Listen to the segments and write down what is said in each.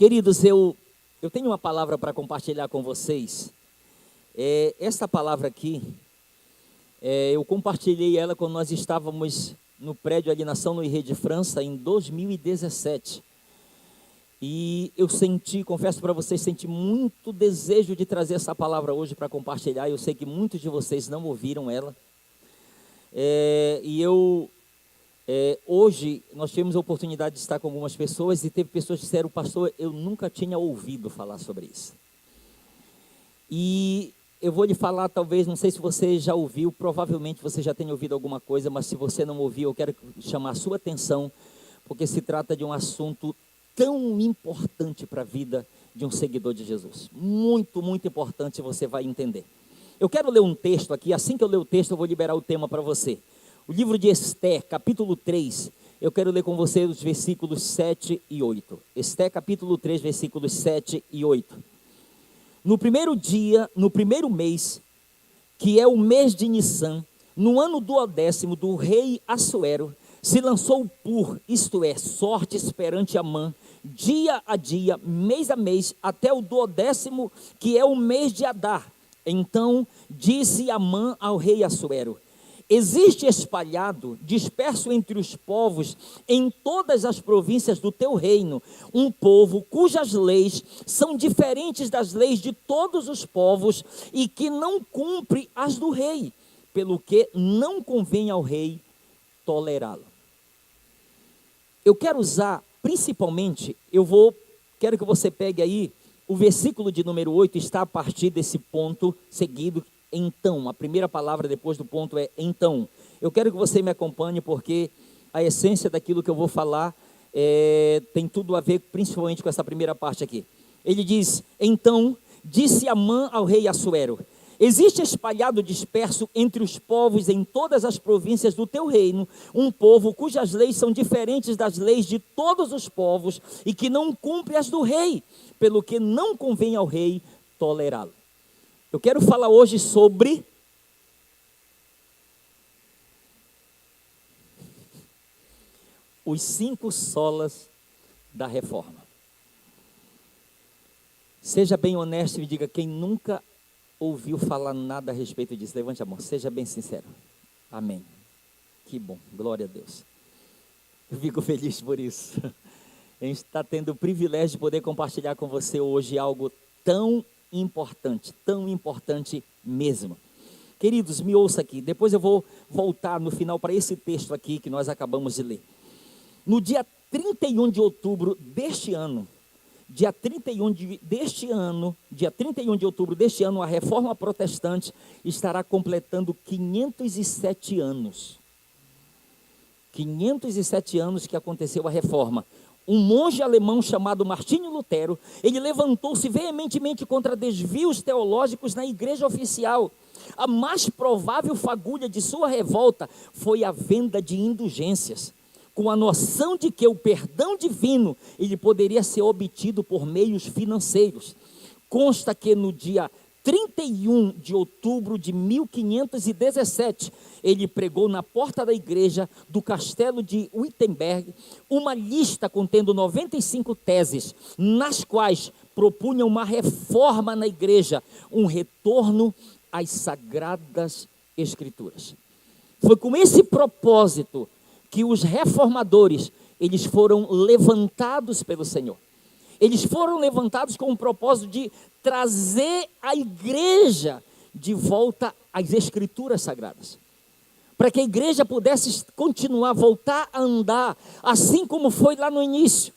Queridos, eu tenho uma palavra para compartilhar com vocês. Essa palavra aqui, eu compartilhei ela quando nós estávamos no prédio ali na São Louis de França, em 2017. E eu confesso para vocês, senti muito desejo de trazer essa palavra hoje para compartilhar. Eu sei que muitos de vocês não ouviram ela. Hoje nós tivemos a oportunidade de estar com algumas pessoas e teve pessoas que disseram: pastor, eu nunca tinha ouvido falar sobre isso. E eu vou lhe falar, talvez, não sei se você já ouviu, provavelmente você já tenha ouvido alguma coisa, mas se você não ouviu, eu quero chamar a sua atenção, porque se trata de um assunto tão importante para a vida de um seguidor de Jesus. Muito, muito importante, você vai entender. Eu quero ler um texto aqui, assim que eu ler o texto eu vou liberar o tema para você. O livro de Esther, capítulo 3, eu quero ler com você os versículos 7 e 8. Esther, capítulo 3, versículos 7 e 8. No primeiro dia, no primeiro mês, que é o mês de Nissan, no ano 12º do rei Assuero, se lançou isto é, sortes perante Amã, dia a dia, mês a mês, até o 12º, que é o mês de Adar. Então disse Amã ao rei Assuero: existe espalhado, disperso entre os povos, em todas as províncias do teu reino, um povo cujas leis são diferentes das leis de todos os povos e que não cumpre as do rei, pelo que não convém ao rei tolerá-lo. Eu quero usar, principalmente, quero que você pegue aí, o versículo de número 8 está a partir desse ponto seguido. Então, a primeira palavra depois do ponto é então. Eu quero que você me acompanhe, porque a essência daquilo que eu vou falar tem tudo a ver principalmente com essa primeira parte aqui. Ele diz: então disse Amã ao rei Assuero: existe espalhado disperso entre os povos em todas as províncias do teu reino, um povo cujas leis são diferentes das leis de todos os povos e que não cumpre as do rei, pelo que não convém ao rei tolerá-lo. Eu quero falar hoje sobre os 5 solas da reforma. Seja bem honesto e me diga quem nunca ouviu falar nada a respeito disso. Levante a mão, seja bem sincero. Amém. Que bom, glória a Deus. Eu fico feliz por isso. A gente está tendo o privilégio de poder compartilhar com você hoje algo tão importante mesmo. Queridos, me ouça aqui, depois eu vou voltar no final para esse texto aqui que nós acabamos de ler. No dia 31 de outubro deste ano, dia 31 de outubro deste ano, a Reforma Protestante estará completando 507 anos. 507 anos que aconteceu a Reforma. Um monge alemão chamado Martinho Lutero, ele levantou-se veementemente contra desvios teológicos na igreja oficial. A mais provável fagulha de sua revolta foi a venda de indulgências, com a noção de que o perdão divino ele poderia ser obtido por meios financeiros. Consta que no dia 31 de outubro de 1517, ele pregou na porta da igreja do castelo de Wittenberg uma lista contendo 95 teses, nas quais propunha uma reforma na igreja, um retorno às sagradas escrituras. Foi com esse propósito que os reformadores, eles foram levantados pelo Senhor. Eles foram levantados com o propósito de trazer a igreja de volta às escrituras sagradas, para que a igreja pudesse voltar a andar, assim como foi lá no início,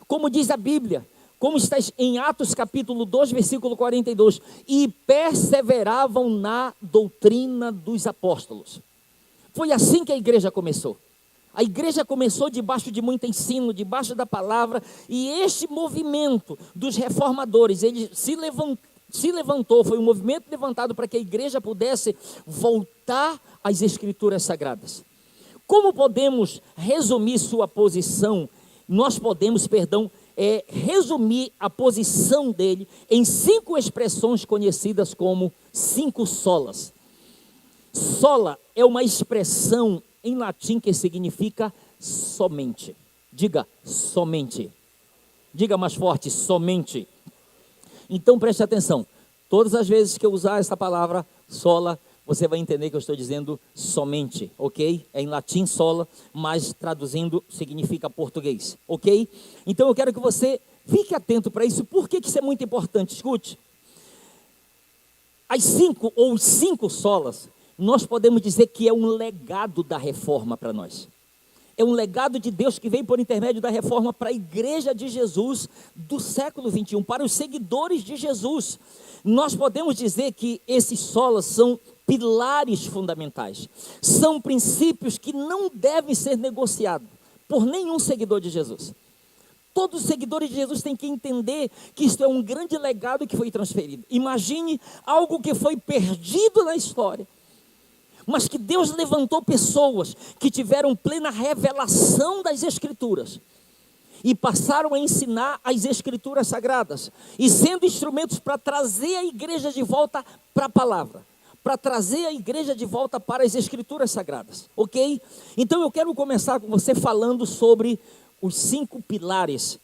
como diz a Bíblia, como está em Atos capítulo 2, versículo 42, e perseveravam na doutrina dos apóstolos. Foi assim que a igreja começou. A igreja começou debaixo de muito ensino, debaixo da palavra, e este movimento dos reformadores, ele se levantou, foi um movimento levantado para que a igreja pudesse voltar às escrituras sagradas. Como podemos resumir sua posição? Nós podemos, resumir a posição dele em 5 expressões conhecidas como 5 solas. Sola é uma expressão em latim que significa somente. Diga, somente. Diga mais forte, somente. Então preste atenção, todas as vezes que eu usar essa palavra sola, você vai entender que eu estou dizendo somente, ok? É em latim sola, mas traduzindo significa português, ok? Então eu quero que você fique atento para isso. Por que isso é muito importante? Escute, as 5 solas, nós podemos dizer que é um legado da reforma para nós. É um legado de Deus que veio por intermédio da reforma para a igreja de Jesus do século 21, para os seguidores de Jesus. Nós podemos dizer que esses solas são pilares fundamentais, são princípios que não devem ser negociados por nenhum seguidor de Jesus. Todos os seguidores de Jesus têm que entender que isso é um grande legado que foi transferido. Imagine algo que foi perdido na história, mas que Deus levantou pessoas que tiveram plena revelação das Escrituras e passaram a ensinar as Escrituras sagradas, e sendo instrumentos para trazer a igreja de volta para a palavra, para trazer a igreja de volta para as Escrituras sagradas, ok? Então eu quero começar com você falando sobre os 5 pilares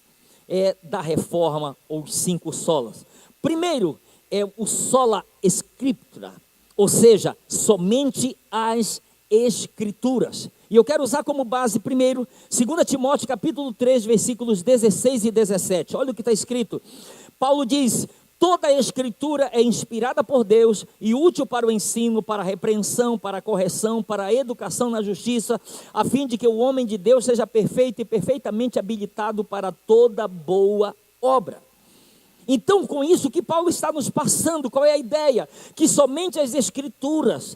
da reforma, ou os 5 solas. Primeiro é o sola scriptura, ou seja, somente as Escrituras. E eu quero usar como base primeiro 2 Timóteo capítulo 3, versículos 16 e 17. Olha o que está escrito. Paulo diz: toda a Escritura é inspirada por Deus e útil para o ensino, para a repreensão, para a correção, para a educação na justiça, a fim de que o homem de Deus seja perfeito e perfeitamente habilitado para toda boa obra. Então, com isso que Paulo está nos passando, qual é a ideia? Que somente as Escrituras,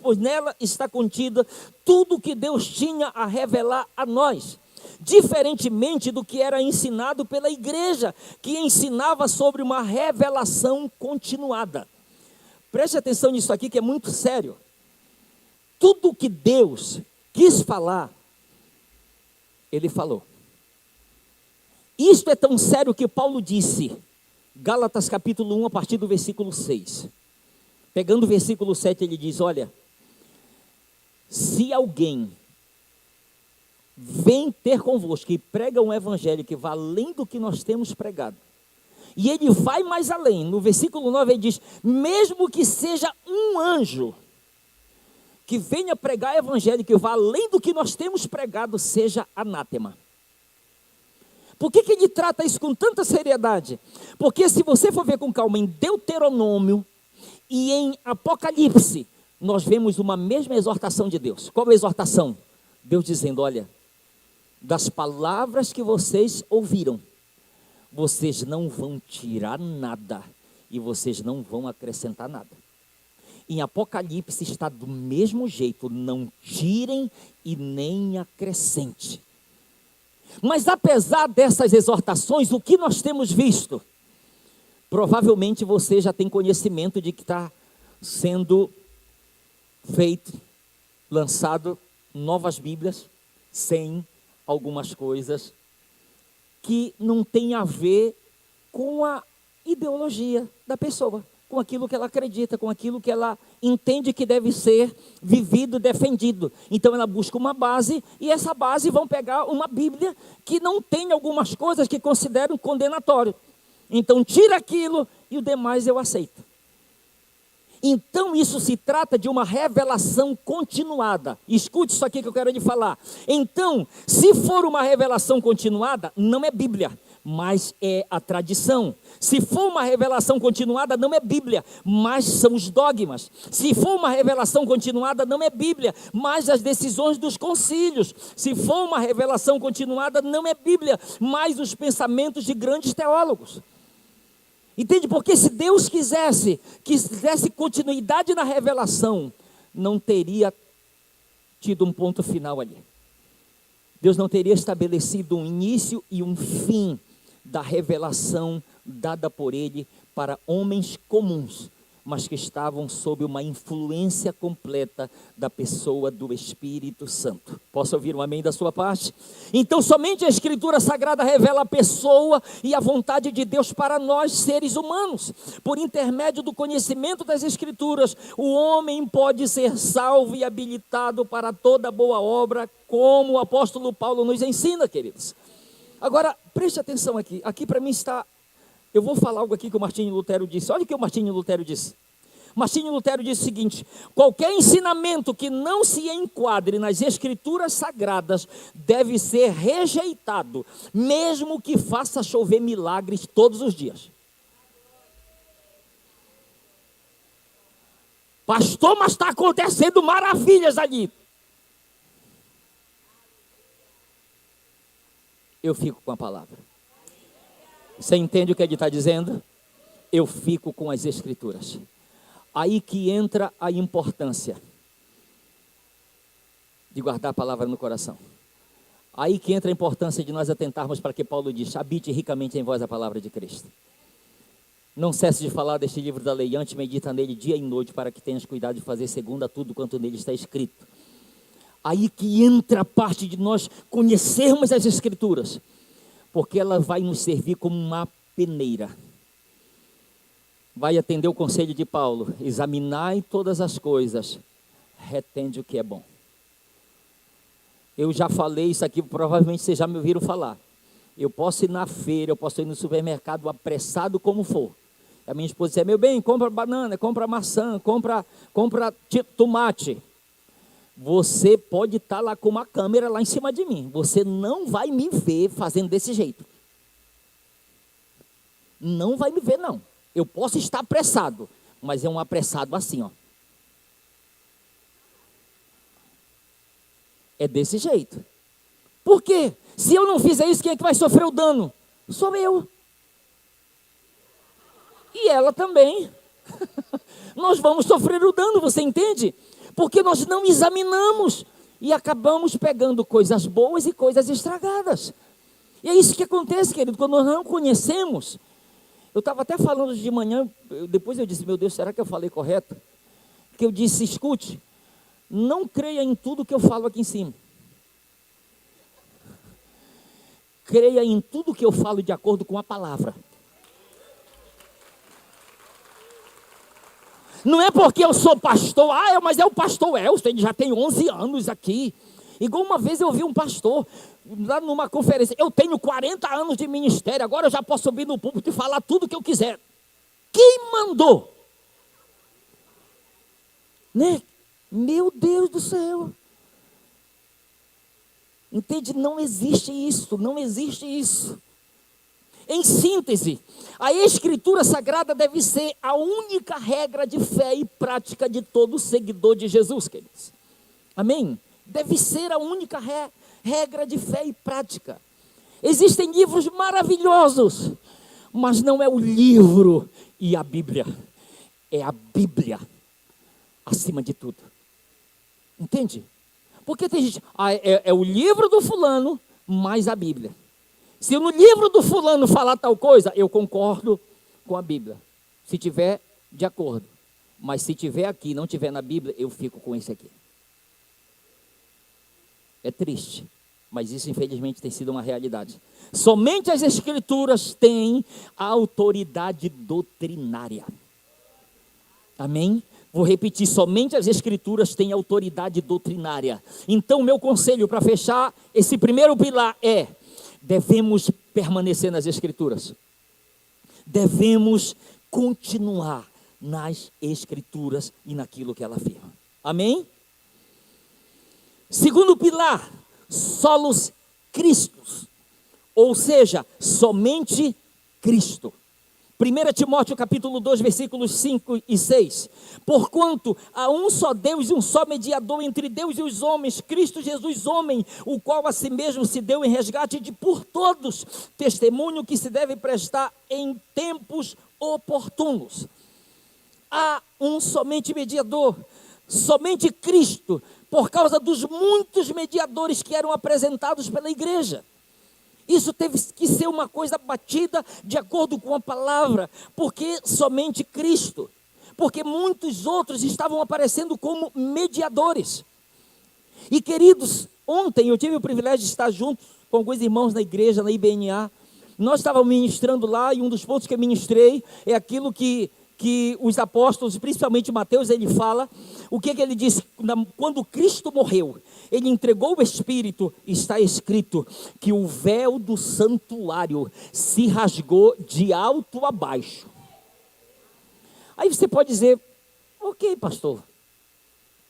pois nela está contida tudo que Deus tinha a revelar a nós. Diferentemente do que era ensinado pela igreja, que ensinava sobre uma revelação continuada. Preste atenção nisso aqui, que é muito sério. Tudo que Deus quis falar, Ele falou. Isto é tão sério que Paulo disse, Gálatas capítulo 1, a partir do versículo 6. Pegando o versículo 7, ele diz: olha, se alguém vem ter convosco e prega um evangelho que vai além do que nós temos pregado, e ele vai mais além, no versículo 9 ele diz: mesmo que seja um anjo que venha pregar evangelho que vai além do que nós temos pregado, seja anátema. Por que ele trata isso com tanta seriedade? Porque se você for ver com calma em Deuteronômio e em Apocalipse, nós vemos uma mesma exortação de Deus. Qual é a exortação? Deus dizendo: olha, das palavras que vocês ouviram, vocês não vão tirar nada e vocês não vão acrescentar nada. Em Apocalipse está do mesmo jeito: não tirem e nem acrescente. Mas apesar dessas exortações, o que nós temos visto? Provavelmente você já tem conhecimento de que está sendo feito, lançado novas Bíblias, sem algumas coisas que não tem a ver com a ideologia da pessoa, com aquilo que ela acredita, com aquilo que ela entende que deve ser vivido, defendido. Então ela busca uma base, e essa base vão pegar uma Bíblia que não tem algumas coisas que consideram condenatório. Então tira aquilo e o demais eu aceito. Então isso se trata de uma revelação continuada. Escute isso aqui que eu quero lhe falar. Então, se for uma revelação continuada, não é Bíblia, mas é a tradição. Se for uma revelação continuada, não é Bíblia, mas são os dogmas. Se for uma revelação continuada, não é Bíblia, mas as decisões dos concílios. Se for uma revelação continuada, não é Bíblia, mas os pensamentos de grandes teólogos. Entende? Porque se Deus quisesse continuidade na revelação, não teria tido um ponto final ali. Deus não teria estabelecido um início e um fim da revelação dada por Ele para homens comuns, mas que estavam sob uma influência completa da pessoa do Espírito Santo. Posso ouvir um amém da sua parte? Então somente a Escritura Sagrada revela a pessoa e a vontade de Deus para nós, seres humanos. Por intermédio do conhecimento das Escrituras, o homem pode ser salvo e habilitado para toda boa obra, como o apóstolo Paulo nos ensina, queridos. Agora, preste atenção aqui. Aqui para mim está... Eu vou falar algo aqui que o Martinho Lutero disse. Olha o que o Martinho Lutero disse. Martinho Lutero disse o seguinte: qualquer ensinamento que não se enquadre nas escrituras sagradas deve ser rejeitado, mesmo que faça chover milagres todos os dias. Pastor, mas está acontecendo maravilhas ali. Eu fico com a palavra. Você entende o que ele está dizendo? Eu fico com as escrituras. Aí que entra a importância de guardar a palavra no coração. Aí que entra a importância de nós atentarmos para que Paulo diz: habite ricamente em vós a palavra de Cristo. Não cesse de falar deste livro da lei, antes medita nele dia e noite, para que tenhas cuidado de fazer segundo a tudo quanto nele está escrito. Aí que entra a parte de nós conhecermos as escrituras, porque ela vai nos servir como uma peneira. Vai atender o conselho de Paulo: examinai todas as coisas, retende o que é bom. Eu já falei isso aqui, provavelmente vocês já me ouviram falar. Eu posso ir na feira, eu posso ir no supermercado, apressado como for. A minha esposa diz: meu bem, compra banana, compra maçã, compra tomate. Você pode estar lá com uma câmera lá em cima de mim, você não vai me ver fazendo desse jeito. Não vai me ver, não. Eu posso estar apressado, mas é um apressado assim, ó. É desse jeito. Por quê? Se eu não fizer isso, quem é que vai sofrer o dano? Sou eu. E ela também. Nós vamos sofrer o dano, você entende? Porque nós não examinamos e acabamos pegando coisas boas e coisas estragadas. E é isso que acontece, querido, quando nós não conhecemos. Eu estava até falando de manhã, depois eu disse: meu Deus, será que eu falei correto? Que eu disse: escute, não creia em tudo que eu falo aqui em cima. Creia em tudo que eu falo de acordo com a palavra. Não é porque eu sou pastor, mas é o pastor Elcio, ele já tem 11 anos aqui. Igual uma vez eu ouvi um pastor, lá numa conferência: eu tenho 40 anos de ministério, agora eu já posso subir no púlpito e falar tudo o que eu quiser. Quem mandou? Né? Meu Deus do céu. Entende? Não existe isso, não existe isso. Em síntese, a Escritura Sagrada deve ser a única regra de fé e prática de todo seguidor de Jesus, queridos. Amém? Deve ser a única regra de fé e prática. Existem livros maravilhosos, mas não é o livro e a Bíblia. É a Bíblia acima de tudo. Entende? Porque tem gente: é o livro do fulano mais a Bíblia. Se no livro do fulano falar tal coisa, eu concordo com a Bíblia, se tiver de acordo. Mas se tiver aqui e não tiver na Bíblia, eu fico com esse aqui. É triste, mas isso infelizmente tem sido uma realidade. Somente as Escrituras têm a autoridade doutrinária. Amém? Vou repetir: somente as Escrituras têm autoridade doutrinária. Então, meu conselho para fechar esse primeiro pilar é: devemos permanecer nas Escrituras. Devemos continuar nas Escrituras e naquilo que ela afirma. Amém? Segundo pilar, solos Christus, ou seja, somente Cristo. 1 Timóteo capítulo 2, versículos 5 e 6. Porquanto há um só Deus e um só mediador entre Deus e os homens, Cristo Jesus homem, o qual a si mesmo se deu em resgate por todos, testemunho que se deve prestar em tempos oportunos. Há um somente mediador, somente Cristo, por causa dos muitos mediadores que eram apresentados pela igreja. Isso teve que ser uma coisa batida de acordo com a palavra, porque somente Cristo, porque muitos outros estavam aparecendo como mediadores. E queridos, ontem eu tive o privilégio de estar junto com alguns irmãos na igreja, na IBNA. Nós estávamos ministrando lá, e um dos pontos que eu ministrei é aquilo que os apóstolos, principalmente Mateus, ele fala, o que ele disse: quando Cristo morreu, ele entregou o Espírito, está escrito que o véu do santuário se rasgou de alto a baixo. Aí você pode dizer, ok, pastor,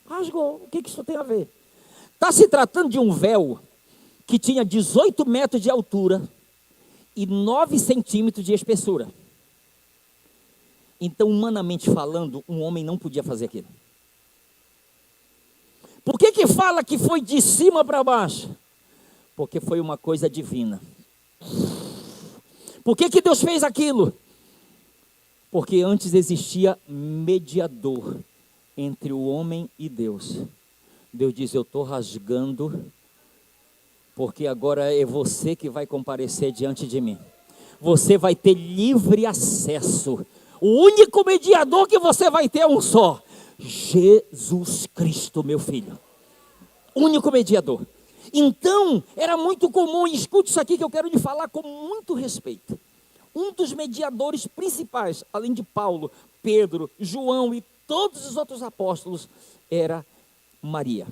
rasgou, o que isso tem a ver? Está se tratando de um véu que tinha 18 metros de altura e 9 centímetros de espessura. Então, humanamente falando, um homem não podia fazer aquilo. Por que fala que foi de cima para baixo? Porque foi uma coisa divina. Por que Deus fez aquilo? Porque antes existia mediador entre o homem e Deus. Deus diz, eu estou rasgando, porque agora é você que vai comparecer diante de mim. Você vai ter livre acesso. O único mediador que você vai ter é um só. Jesus Cristo, meu filho. Único mediador. Então, era muito comum, e escute isso aqui que eu quero lhe falar com muito respeito. Um dos mediadores principais, além de Paulo, Pedro, João e todos os outros apóstolos, era Maria.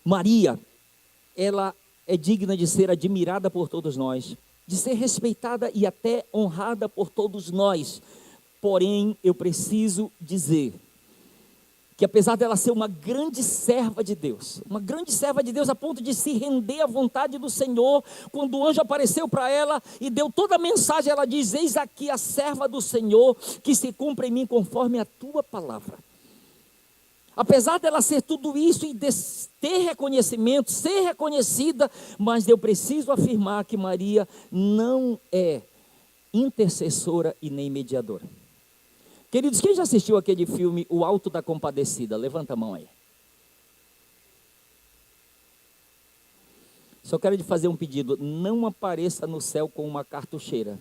Maria, ela é digna de ser admirada por todos nós, de ser respeitada e até honrada por todos nós. Porém, eu preciso dizer que apesar dela ser uma grande serva de Deus a ponto de se render à vontade do Senhor, quando o anjo apareceu para ela e deu toda a mensagem, ela diz, eis aqui a serva do Senhor, que se cumpra em mim conforme a tua palavra. Apesar dela ser tudo isso e ter reconhecimento, ser reconhecida, mas eu preciso afirmar que Maria não é intercessora e nem mediadora. Queridos, quem já assistiu aquele filme O Alto da Compadecida? Levanta a mão aí. Só quero te fazer um pedido, não apareça no céu com uma cartucheira.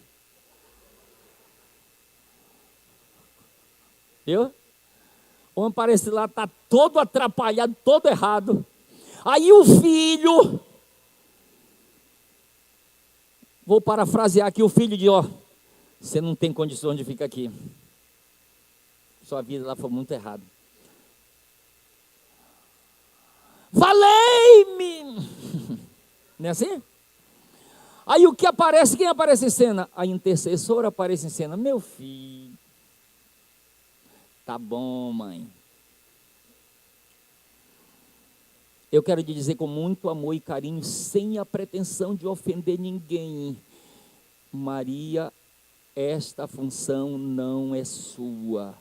Viu? O homem aparece lá, está todo atrapalhado, todo errado. Aí o filho, vou parafrasear aqui, o filho diz, você não tem condições de ficar aqui. Sua vida lá foi muito errada. Valei-me! Não é assim? Aí o que aparece, quem aparece em cena? A intercessora aparece em cena. Meu filho, tá bom, mãe. Eu quero te dizer com muito amor e carinho, sem a pretensão de ofender ninguém. Maria, esta função não é sua.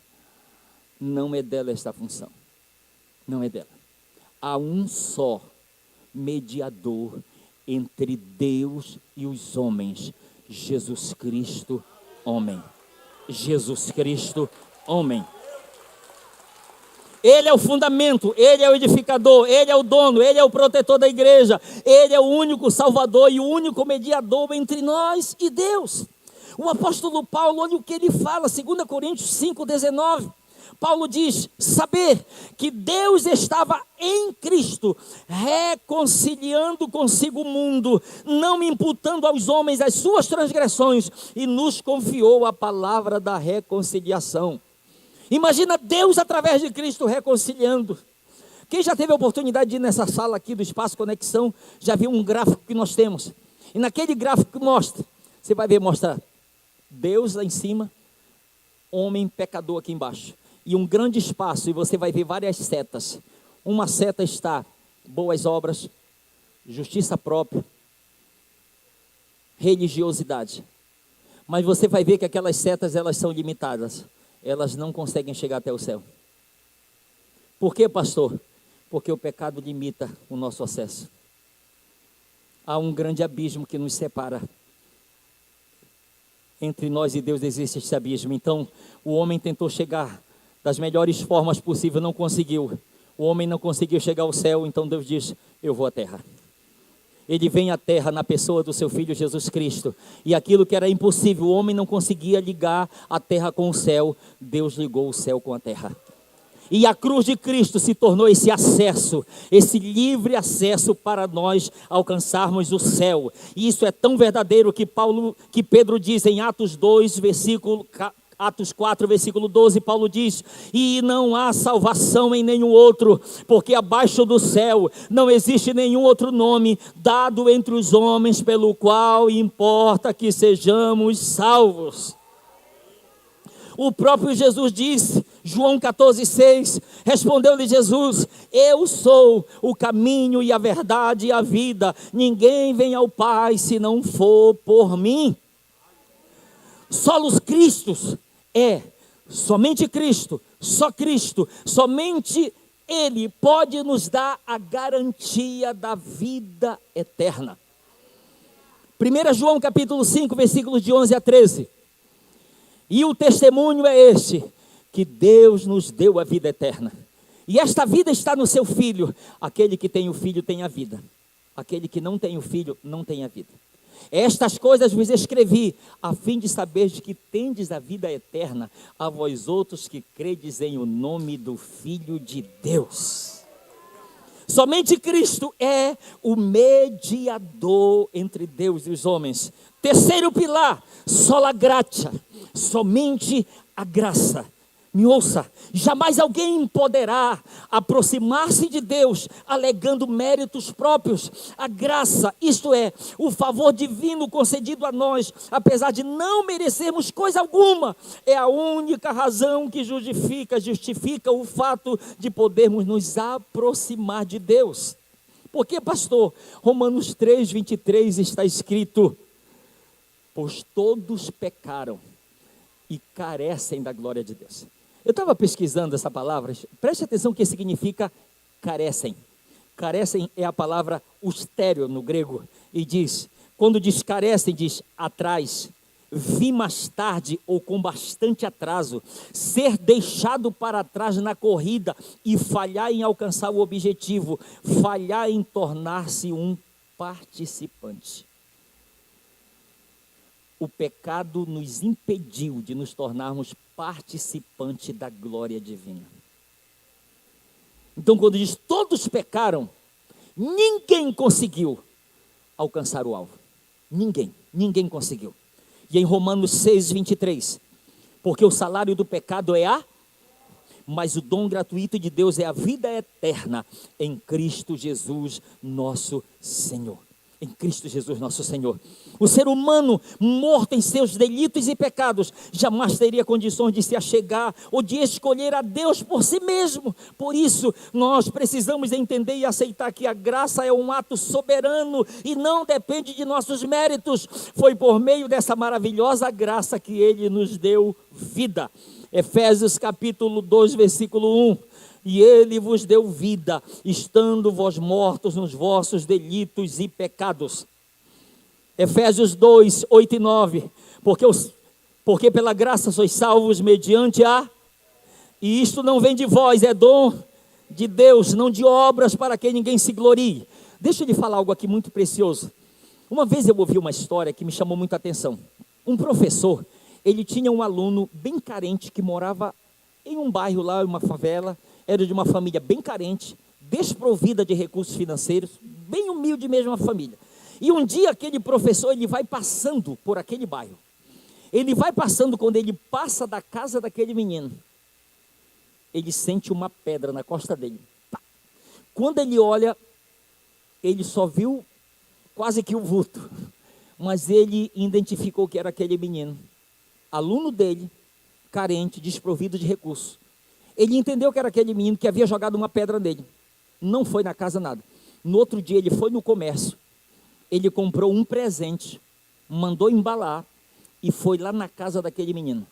Não é dela esta função. Não é dela. Há um só mediador entre Deus e os homens. Jesus Cristo, homem. Jesus Cristo, homem. Ele é o fundamento, Ele é o edificador, Ele é o dono, Ele é o protetor da igreja, Ele é o único salvador e o único mediador entre nós e Deus. O apóstolo Paulo, olha o que ele fala, 2 Coríntios 5,19. Paulo diz, saber que Deus estava em Cristo, reconciliando consigo o mundo, não imputando aos homens as suas transgressões, e nos confiou a palavra da reconciliação. Imagina Deus através de Cristo reconciliando. Quem já teve a oportunidade de ir nessa sala aqui do Espaço Conexão, já viu um gráfico que nós temos. E naquele gráfico que mostra, você vai ver, mostra Deus lá em cima, homem pecador aqui embaixo. E um grande espaço, e você vai ver várias setas. Uma seta está boas obras, justiça própria, religiosidade. Mas você vai ver que aquelas setas, elas são limitadas. Elas não conseguem chegar até o céu. Por quê, pastor? Porque o pecado limita o nosso acesso. Há um grande abismo que nos separa. Entre nós e Deus existe esse abismo. Então, o homem tentou chegar das melhores formas possíveis, não conseguiu. O homem não conseguiu chegar ao céu, então Deus diz, eu vou à terra. Ele vem à terra na pessoa do seu Filho Jesus Cristo. E aquilo que era impossível, o homem não conseguia ligar a terra com o céu, Deus ligou o céu com a terra. E a cruz de Cristo se tornou esse acesso, esse livre acesso para nós alcançarmos o céu. E isso é tão verdadeiro que Pedro diz em Atos 2, versículo Atos 4, versículo 12, Paulo diz: e não há salvação em nenhum outro, porque abaixo do céu não existe nenhum outro nome dado entre os homens pelo qual importa que sejamos salvos. O próprio Jesus disse, João 14,6, respondeu-lhe Jesus: eu sou o caminho e a verdade e a vida, ninguém vem ao Pai se não for por mim. Solos Cristos somente Cristo, só Cristo, somente Ele pode nos dar a garantia da vida eterna. 1 João capítulo 5, versículos de 11 a 13. E o testemunho é este, que Deus nos deu a vida eterna. E esta vida está no seu Filho. Aquele que tem o Filho tem a vida. Aquele que não tem o Filho não tem a vida. Estas coisas vos escrevi, a fim de saberes que tendes a vida eterna, a vós outros que credes em o nome do Filho de Deus. Somente Cristo é o mediador entre Deus e os homens. Terceiro pilar, sola gratia, somente a graça. Me ouça, jamais alguém poderá aproximar-se de Deus alegando méritos próprios. A graça, isto é, o favor divino concedido a nós, apesar de não merecermos coisa alguma, é a única razão que justifica o fato de podermos nos aproximar de Deus. Porque, pastor, Romanos 3, 23 está escrito: pois todos pecaram e carecem da glória de Deus. Eu estava pesquisando essa palavra, preste atenção que significa carecem. Carecem é a palavra ustério no grego, e diz, quando diz carecem, diz atrás, vir mais tarde ou com bastante atraso, ser deixado para trás na corrida e falhar em alcançar o objetivo, falhar em tornar-se um participante. O pecado nos impediu de nos tornarmos participante da glória divina. Então, quando diz todos pecaram, ninguém conseguiu alcançar o alvo. Ninguém conseguiu. E em Romanos 6, 23, porque o salário do pecado é mas o dom gratuito de Deus é a vida eterna em Cristo Jesus, nosso Senhor. Em Cristo Jesus nosso Senhor. O ser humano morto em seus delitos e pecados jamais teria condições de se achegar ou de escolher a Deus por si mesmo. Por isso nós precisamos entender e aceitar que a graça é um ato soberano e não depende de nossos méritos. Foi por meio dessa maravilhosa graça que Ele nos deu vida. Efésios capítulo 2 versículo 1. E Ele vos deu vida, estando vós mortos nos vossos delitos e pecados. Efésios 2, 8 e 9. Porque pela graça sois salvos mediante e isto não vem de vós, é dom de Deus, não de obras para que ninguém se glorie. Deixa eu lhe falar algo aqui muito precioso. Uma vez eu ouvi uma história que me chamou muita atenção. Um professor, ele tinha um aluno bem carente que morava em um bairro lá, uma favela. Era de uma família bem carente, desprovida de recursos financeiros, bem humilde mesmo a família. E um dia aquele professor, ele vai passando por aquele bairro. Ele vai passando, quando ele passa da casa daquele menino, ele sente uma pedra na costa dele. Pá. Quando ele olha, ele só viu quase que o vulto, mas ele identificou que era aquele menino, aluno dele, carente, desprovido de recursos. Ele entendeu que era aquele menino que havia jogado uma pedra nele. Não foi na casa nada. No outro dia ele foi no comércio. Ele comprou um presente, mandou embalar e foi lá na casa daquele menino.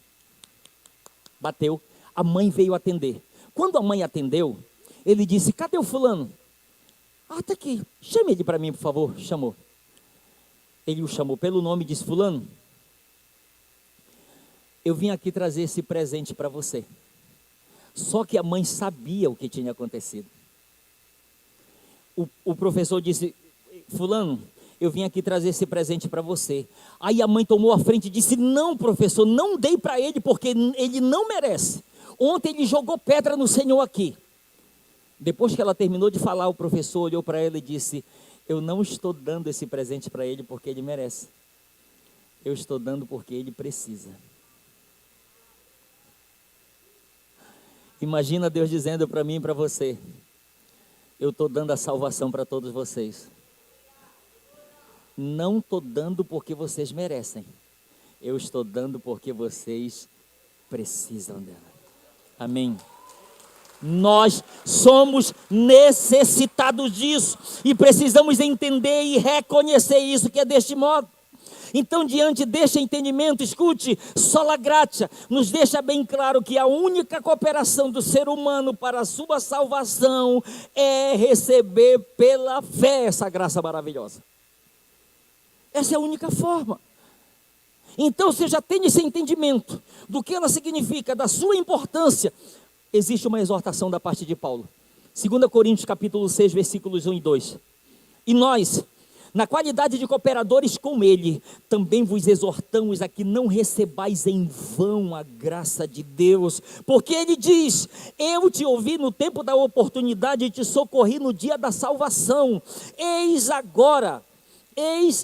Bateu. A mãe veio atender. Quando a mãe atendeu, ele disse: cadê o fulano? Está aqui. Chame ele para mim, por favor. Chamou. Ele o chamou pelo nome e disse: fulano, eu vim aqui trazer esse presente para você. Só que a mãe sabia o que tinha acontecido. O professor disse: fulano, eu vim aqui trazer esse presente para você. Aí a mãe tomou a frente e disse: não, professor, não dei para ele, porque ele não merece. Ontem ele jogou pedra no Senhor aqui. Depois que ela terminou de falar, o professor olhou para ela e disse: eu não estou dando esse presente para ele porque ele merece. Eu estou dando porque ele precisa. Imagina Deus dizendo para mim e para você: eu estou dando a salvação para todos vocês. Não estou dando porque vocês merecem. Eu estou dando porque vocês precisam dela. Amém. Nós somos necessitados disso e precisamos entender e reconhecer isso, que é deste modo. Então, diante deste entendimento, escute, sola gratia nos deixa bem claro que a única cooperação do ser humano para a sua salvação é receber pela fé essa graça maravilhosa. Essa é a única forma. Então, você já tem esse entendimento do que ela significa, da sua importância. Existe uma exortação da parte de Paulo. 2 Coríntios capítulo 6, versículos 1 e 2. E nós, na qualidade de cooperadores com ele, também vos exortamos a que não recebais em vão a graça de Deus, porque ele diz: eu te ouvi no tempo da oportunidade e te socorri no dia da salvação. Eis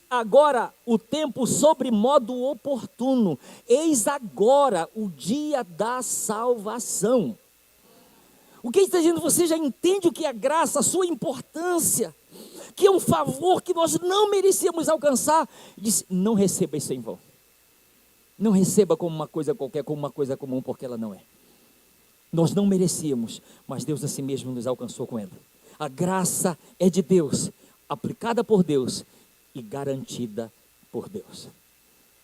agora o tempo sobre modo oportuno, eis agora o dia da salvação. O que ele está dizendo? Você já entende o que é graça, a sua importância, que é um favor que nós não merecíamos alcançar. Diz: não receba isso em vão. Não receba como uma coisa qualquer, como uma coisa comum, porque ela não é. Nós não merecíamos, mas Deus a si mesmo nos alcançou com ela. A graça é de Deus, aplicada por Deus e garantida por Deus.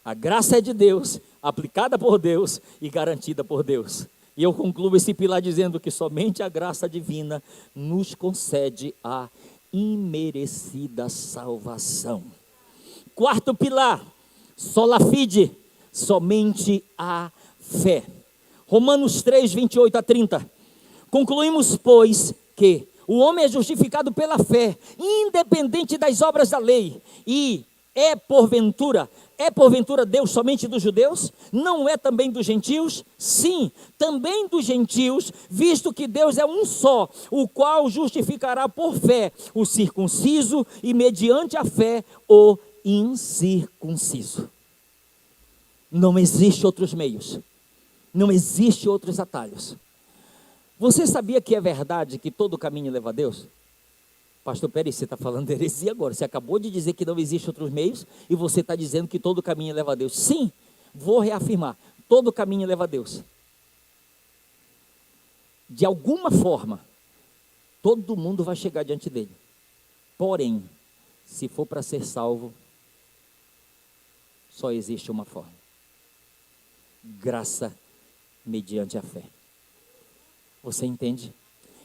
A graça é de Deus, aplicada por Deus e garantida por Deus. E eu concluo esse pilar dizendo que somente a graça divina nos concede a imerecida salvação. Quarto pilar, sola fide, somente a fé. Romanos 3, 28 a 30. Concluímos, pois, que o homem é justificado pela fé, independente das obras da lei, e é porventura Deus somente dos judeus? Não é também dos gentios? Sim, também dos gentios, visto que Deus é um só, o qual justificará por fé o circunciso e mediante a fé o incircunciso. Não existe outros meios, não existe outros atalhos. Você sabia que é verdade que todo caminho leva a Deus? Pastor, peraí, você está falando heresia agora. Você acabou de dizer que não existe outros meios e você está dizendo que todo caminho leva a Deus. Sim, vou reafirmar, todo caminho leva a Deus. De alguma forma, todo mundo vai chegar diante dele. Porém, se for para ser salvo, só existe uma forma: graça mediante a fé. Você entende?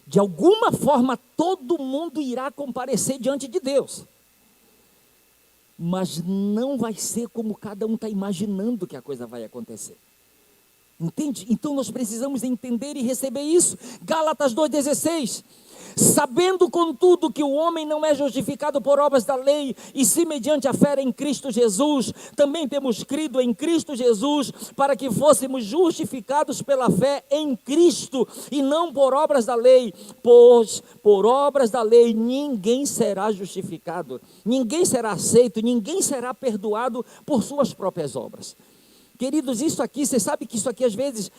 De alguma forma, todo mundo irá comparecer diante de Deus. Mas não vai ser como cada um está imaginando que a coisa vai acontecer. Entende? Então nós precisamos entender e receber isso. Gálatas 2,16. Sabendo, contudo, que o homem não é justificado por obras da lei, e sim mediante a fé em Cristo Jesus, também temos crido em Cristo Jesus, para que fôssemos justificados pela fé em Cristo, e não por obras da lei, pois por obras da lei ninguém será justificado, ninguém será aceito, ninguém será perdoado por suas próprias obras. Queridos, isso aqui, você sabe que isso aqui às vezes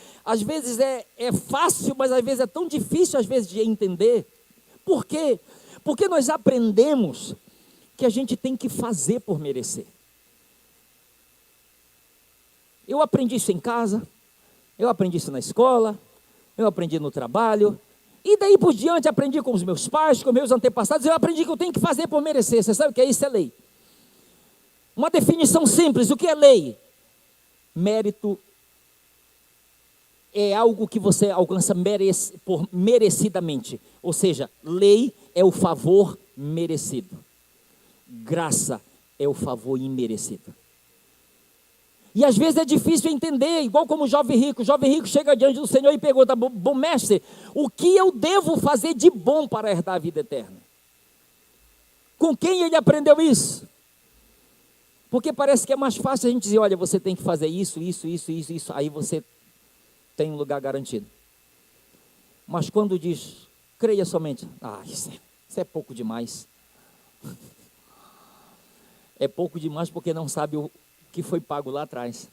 é fácil, mas às vezes é tão difícil às vezes de entender. Por quê? Porque nós aprendemos que a gente tem que fazer por merecer. Eu aprendi isso em casa, eu aprendi isso na escola, eu aprendi no trabalho, e daí por diante aprendi com os meus pais, com meus antepassados. Eu aprendi que eu tenho que fazer por merecer. Você sabe o que é isso? É lei. Uma definição simples: o que é lei? Mérito é algo que você alcança merecidamente. Ou seja, lei é o favor merecido. Graça é o favor imerecido. E às vezes é difícil entender, igual como o jovem rico. O jovem rico chega diante do Senhor e pergunta: bom mestre, o que eu devo fazer de bom para herdar a vida eterna? Com quem ele aprendeu isso? Porque parece que é mais fácil a gente dizer: olha, você tem que fazer isso, aí você tem um lugar garantido. Mas quando diz, creia somente, isso é pouco demais. É pouco demais porque não sabe o que foi pago lá atrás.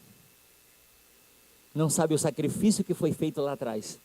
Não sabe o sacrifício que foi feito lá atrás.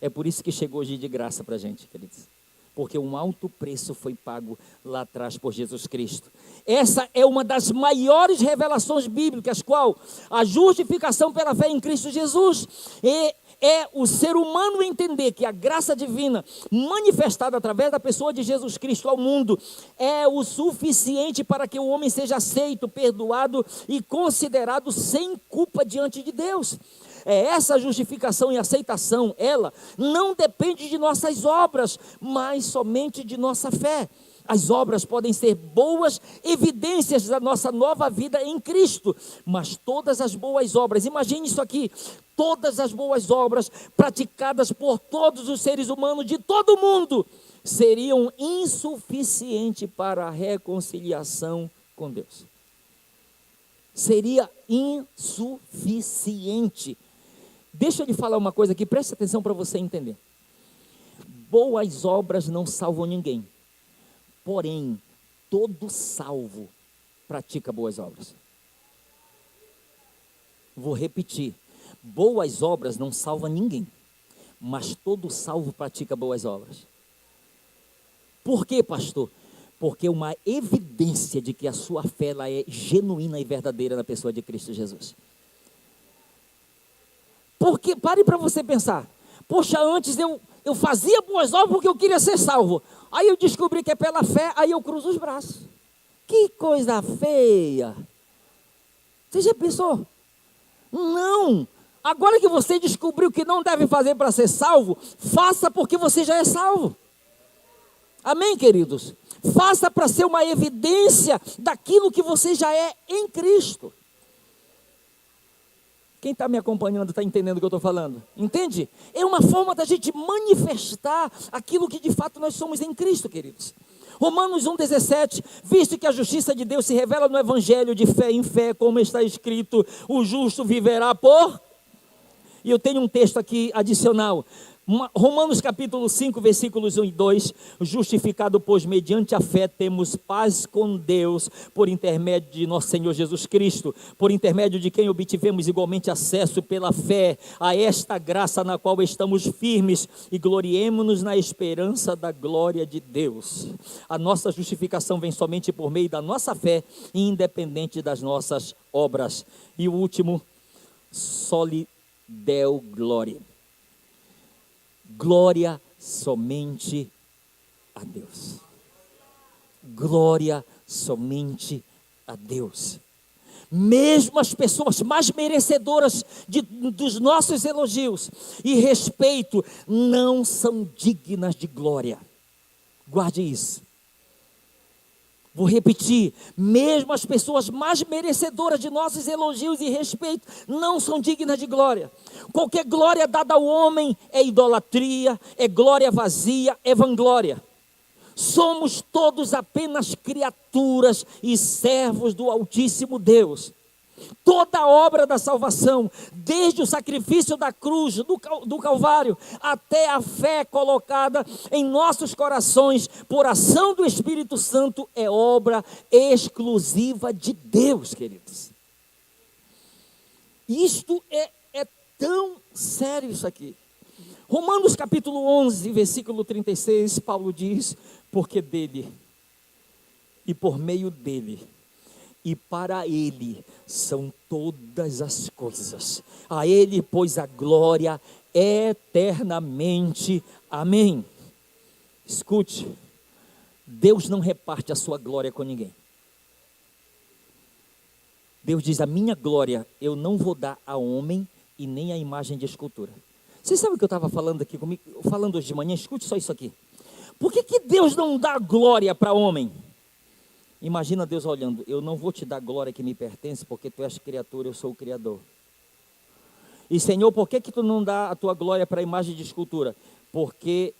É por isso que chegou hoje de graça para a gente, queridos. Porque um alto preço foi pago lá atrás por Jesus Cristo. Essa é uma das maiores revelações bíblicas, qual? A justificação pela fé em Cristo Jesus. E é o ser humano entender que a graça divina manifestada através da pessoa de Jesus Cristo ao mundo é o suficiente para que o homem seja aceito, perdoado e considerado sem culpa diante de Deus. Essa justificação e aceitação, ela não depende de nossas obras, mas somente de nossa fé. As obras podem ser boas evidências da nossa nova vida em Cristo, mas todas as boas obras, imagine isso aqui, todas as boas obras praticadas por todos os seres humanos de todo o mundo, seriam insuficientes para a reconciliação com Deus. Seria insuficiente. Deixa eu lhe falar uma coisa aqui, preste atenção para você entender. Boas obras não salvam ninguém. Porém, todo salvo pratica boas obras. Vou repetir. Boas obras não salvam ninguém. Mas todo salvo pratica boas obras. Por quê, pastor? Porque é uma evidência de que a sua fé ela é genuína e verdadeira na pessoa de Cristo Jesus. Porque, pare para você pensar. Poxa, antes eu fazia boas obras porque eu queria ser salvo. Aí eu descobri que é pela fé, aí eu cruzo os braços. Que coisa feia. Você já pensou? Não. Agora que você descobriu que não deve fazer para ser salvo, faça porque você já é salvo. Amém, queridos? Faça para ser uma evidência daquilo que você já é em Cristo. Quem está me acompanhando está entendendo o que eu estou falando? Entende? É uma forma da gente manifestar aquilo que de fato nós somos em Cristo, queridos. Romanos 1,17, visto que a justiça de Deus se revela no Evangelho de fé em fé, como está escrito, o justo viverá por... E eu tenho um texto aqui adicional. Romanos capítulo 5, versículos 1 e 2, justificado pois mediante a fé temos paz com Deus, por intermédio de nosso Senhor Jesus Cristo, por intermédio de quem obtivemos igualmente acesso pela fé a esta graça na qual estamos firmes e gloriemo-nos na esperança da glória de Deus. A nossa justificação vem somente por meio da nossa fé, independente das nossas obras. E o último, soli Deo glória. Glória somente a Deus. Glória somente a Deus. Mesmo as pessoas mais merecedoras dos nossos elogios e respeito não são dignas de glória. Guarde isso. Vou repetir, mesmo as pessoas mais merecedoras de nossos elogios e respeito não são dignas de glória. Qualquer glória dada ao homem é idolatria, é glória vazia, é vanglória. Somos todos apenas criaturas e servos do Altíssimo Deus. Toda a obra da salvação, desde o sacrifício da cruz, do Calvário, até a fé colocada em nossos corações, por ação do Espírito Santo, é obra exclusiva de Deus, queridos. Isto é tão sério isso aqui. Romanos capítulo 11, versículo 36, Paulo diz, porque dele, e por meio dele, e para ele são todas as coisas. A ele, pois, a glória eternamente. Amém. Escute, Deus não reparte a sua glória com ninguém. Deus diz, a minha glória eu não vou dar a homem e nem a imagem de escultura. Você sabe o que eu estava falando aqui comigo, falando hoje de manhã? Escute só isso aqui. Por que Deus não dá glória para homem? Imagina Deus olhando, eu não vou te dar glória que me pertence, porque tu és criatura, eu sou o Criador. E Senhor, por que tu não dá a tua glória para a imagem de escultura? Porque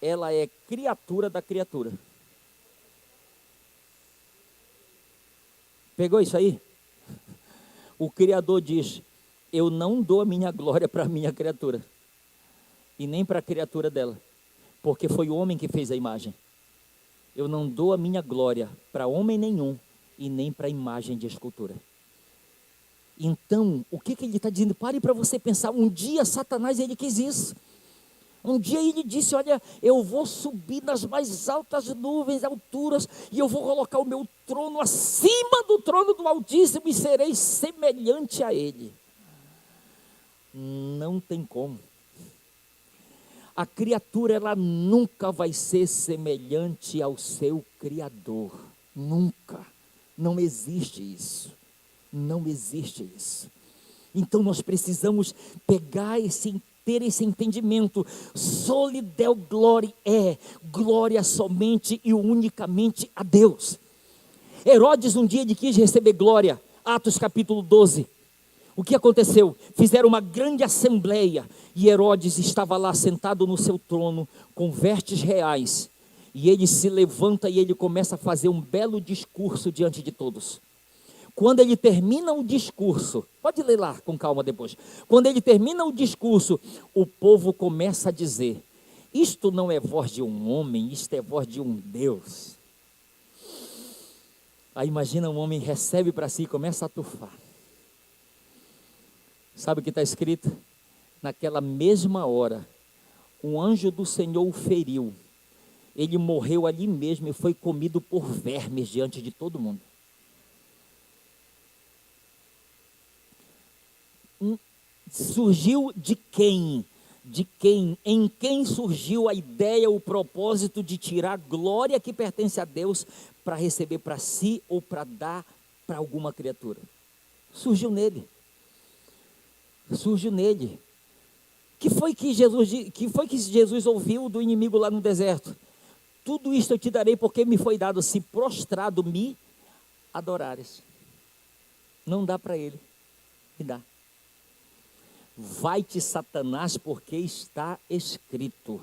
ela é criatura da criatura. Pegou isso aí? O Criador diz, eu não dou a minha glória para a minha criatura, e nem para a criatura dela, porque foi o homem que fez a imagem. Eu não dou a minha glória para homem nenhum e nem para imagem de escultura. Então, o que ele está dizendo? Pare para você pensar. Um dia Satanás ele quis isso. Um dia ele disse: olha, eu vou subir nas mais altas nuvens, alturas, e eu vou colocar o meu trono acima do trono do Altíssimo e serei semelhante a ele. Não tem como. A criatura, ela nunca vai ser semelhante ao seu Criador. Nunca. Não existe isso. Não existe isso. Então nós precisamos pegar ter esse entendimento. Soli Deo Gloria é glória somente e unicamente a Deus. Herodes um dia ele quis receber glória. Atos capítulo 12. O que aconteceu? Fizeram uma grande assembleia e Herodes estava lá sentado no seu trono com vestes reais. E ele se levanta e ele começa a fazer um belo discurso diante de todos. Quando ele termina o discurso, pode ler lá com calma depois. Quando ele termina o discurso, o povo começa a dizer: isto não é voz de um homem, isto é voz de um Deus. Aí imagina, um homem recebe para si e começa a tufar. Sabe o que está escrito? Naquela mesma hora, um anjo do Senhor o feriu. Ele morreu ali mesmo e foi comido por vermes diante de todo mundo. Surgiu de quem? De quem? Em quem surgiu a ideia, o propósito de tirar a glória que pertence a Deus para receber para si ou para dar para alguma criatura? Surgiu nele. Surgiu nele. Que foi que Jesus ouviu do inimigo lá no deserto? Tudo isto eu te darei porque me foi dado, se prostrado me adorares. Não dá para ele, me dá. Vai-te, Satanás, porque está escrito: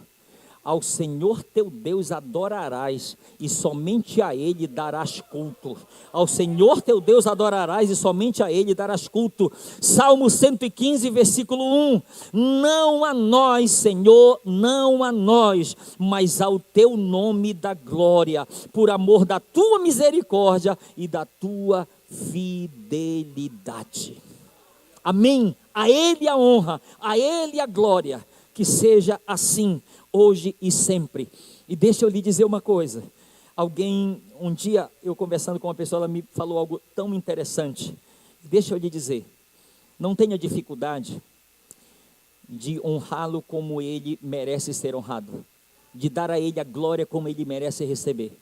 ao Senhor teu Deus adorarás e somente a Ele darás culto. Ao Senhor teu Deus adorarás e somente a Ele darás culto. Salmo 115, versículo 1. Não a nós, Senhor, não a nós, mas ao teu nome da glória, por amor da tua misericórdia e da tua fidelidade. Amém. A Ele a honra, a Ele a glória. Que seja assim hoje e sempre. E deixa eu lhe dizer uma coisa. Um dia eu conversando com uma pessoa, ela me falou algo tão interessante. Deixa eu lhe dizer, não tenha dificuldade de honrá-lo como ele merece ser honrado, de dar a ele a glória como ele merece receber.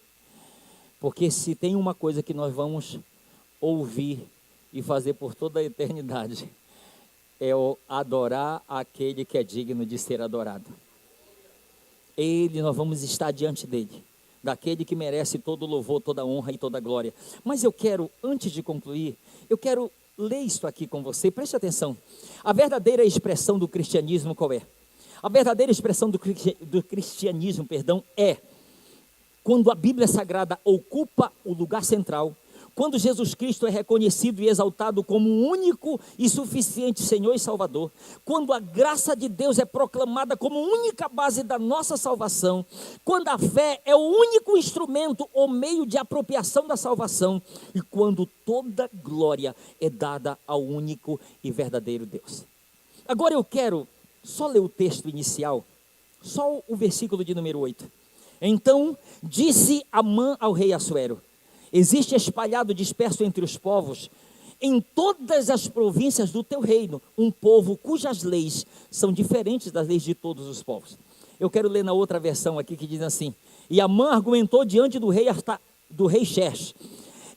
Porque se tem uma coisa que nós vamos ouvir e fazer por toda a eternidade, é o adorar aquele que é digno de ser adorado. Nós vamos estar diante dele, daquele que merece todo louvor, toda honra e toda glória. Mas eu quero, antes de concluir, eu quero ler isto aqui com você, preste atenção. A verdadeira expressão do cristianismo qual é? A verdadeira expressão do cristianismo, é quando a Bíblia Sagrada ocupa o lugar central, quando Jesus Cristo é reconhecido e exaltado como o único e suficiente Senhor e Salvador, quando a graça de Deus é proclamada como única base da nossa salvação, quando a fé é o único instrumento ou meio de apropriação da salvação, e quando toda glória é dada ao único e verdadeiro Deus. Agora eu quero só ler o texto inicial, só o versículo de número 8. Então disse Amã ao rei Assuero: existe espalhado, disperso entre os povos, em todas as províncias do teu reino, um povo cujas leis são diferentes das leis de todos os povos. Eu quero ler na outra versão aqui que diz assim: e Amã argumentou diante do rei Xerxes: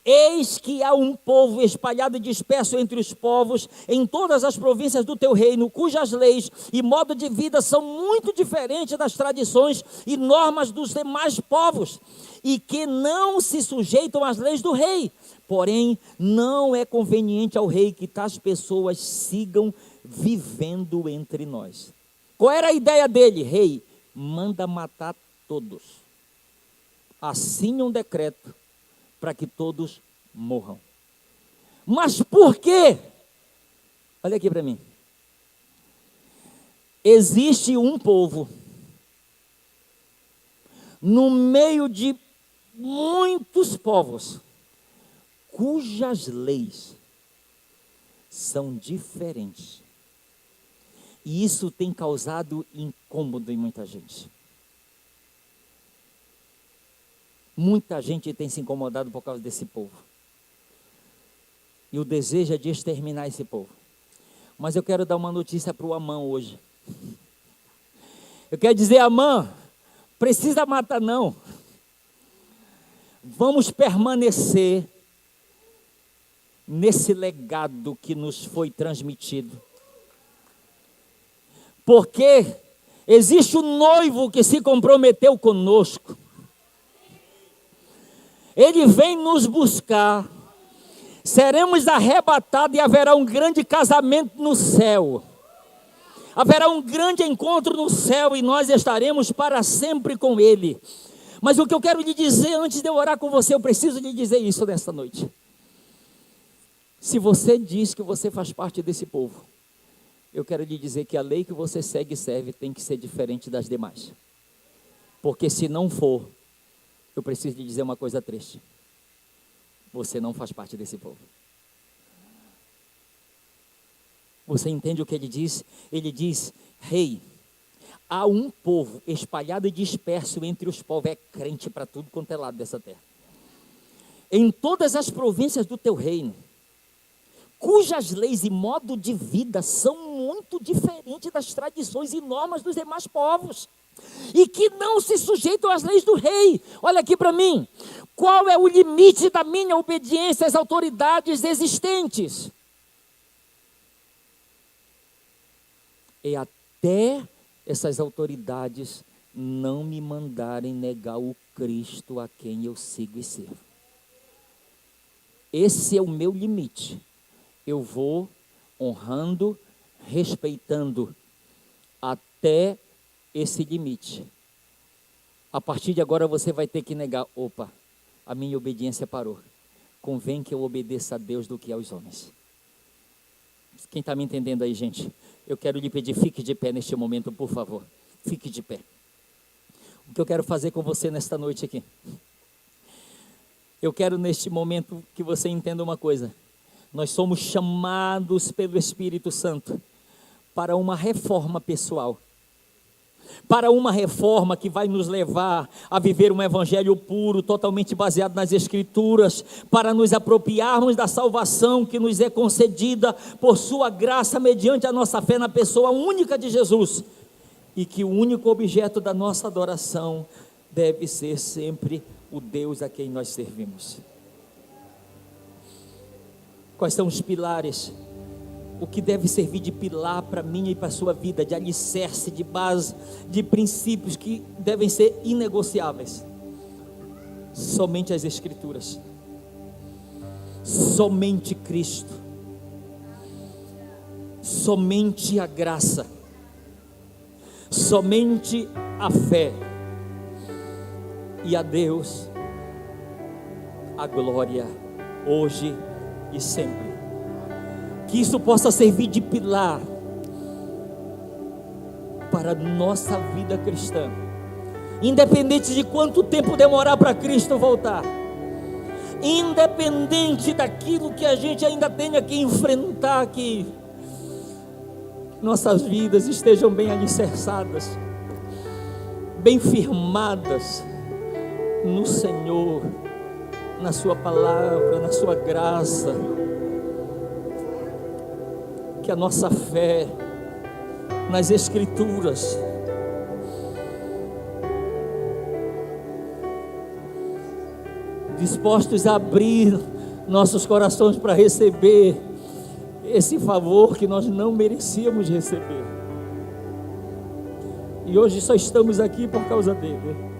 eis que há um povo espalhado e disperso entre os povos, em todas as províncias do teu reino, cujas leis e modo de vida são muito diferentes das tradições e normas dos demais povos, e que não se sujeitam às leis do rei. Porém, não é conveniente ao rei que tais pessoas sigam vivendo entre nós. Qual era a ideia dele? Rei, manda matar todos. Assine um decreto para que todos morram. Mas por quê? Olha aqui para mim. Existe um povo no meio de muitos povos cujas leis são diferentes E isso tem causado incômodo em muita gente. Muita gente tem se incomodado por causa desse povo. E o desejo é de exterminar esse povo. Mas eu quero dar uma notícia para o Amã hoje. Eu quero dizer, Amã, precisa matar não. Vamos permanecer nesse legado que nos foi transmitido. Porque existe um noivo que se comprometeu conosco. Ele vem nos buscar. Seremos arrebatados e haverá um grande casamento no céu. Haverá um grande encontro no céu e nós estaremos para sempre com Ele. Mas o que eu quero lhe dizer, antes de eu orar com você, eu preciso lhe dizer isso nesta noite. Se você diz que você faz parte desse povo, eu quero lhe dizer que a lei que você segue e serve tem que ser diferente das demais. Porque se não for, eu preciso lhe dizer uma coisa triste. Você não faz parte desse povo. Você entende o que ele diz? Ele diz, rei, há um povo espalhado e disperso entre os povos, é crente para tudo quanto é lado dessa terra. Em todas as províncias do teu reino, cujas leis e modo de vida são muito diferentes das tradições e normas dos demais povos, e que não se sujeitam às leis do rei. Olha aqui para mim, qual é o limite da minha obediência às autoridades existentes? É até essas autoridades não me mandarem negar o Cristo a quem eu sigo e sirvo. Esse é o meu limite. Eu vou honrando, respeitando até esse limite. A partir de agora você vai ter que negar, opa, a minha obediência parou. Convém que eu obedeça a Deus do que aos homens. Quem está me entendendo aí, gente? Eu quero lhe pedir, fique de pé neste momento, por favor. Fique de pé. O que eu quero fazer com você nesta noite aqui? Eu quero neste momento que você entenda uma coisa. Nós somos chamados pelo Espírito Santo para uma reforma pessoal. Para uma reforma que vai nos levar a viver um evangelho puro, totalmente baseado nas Escrituras, para nos apropriarmos da salvação que nos é concedida por sua graça, mediante a nossa fé na pessoa única de Jesus, e que o único objeto da nossa adoração deve ser sempre o Deus a quem nós servimos. Quais são os pilares? O que deve servir de pilar para mim e para a sua vida, de alicerce, de base, de princípios que devem ser inegociáveis? Somente as Escrituras, somente Cristo, somente a graça, somente a fé, e a Deus a glória, hoje e sempre. Que isso possa servir de pilar para a nossa vida cristã, independente de quanto tempo demorar para Cristo voltar, independente daquilo que a gente ainda tenha que enfrentar aqui, nossas vidas estejam bem alicerçadas, bem firmadas no Senhor, na sua palavra, na sua graça. Que a nossa fé nas Escrituras dispostos a abrir nossos corações para receber esse favor que nós não merecíamos receber, e hoje só estamos aqui por causa dele.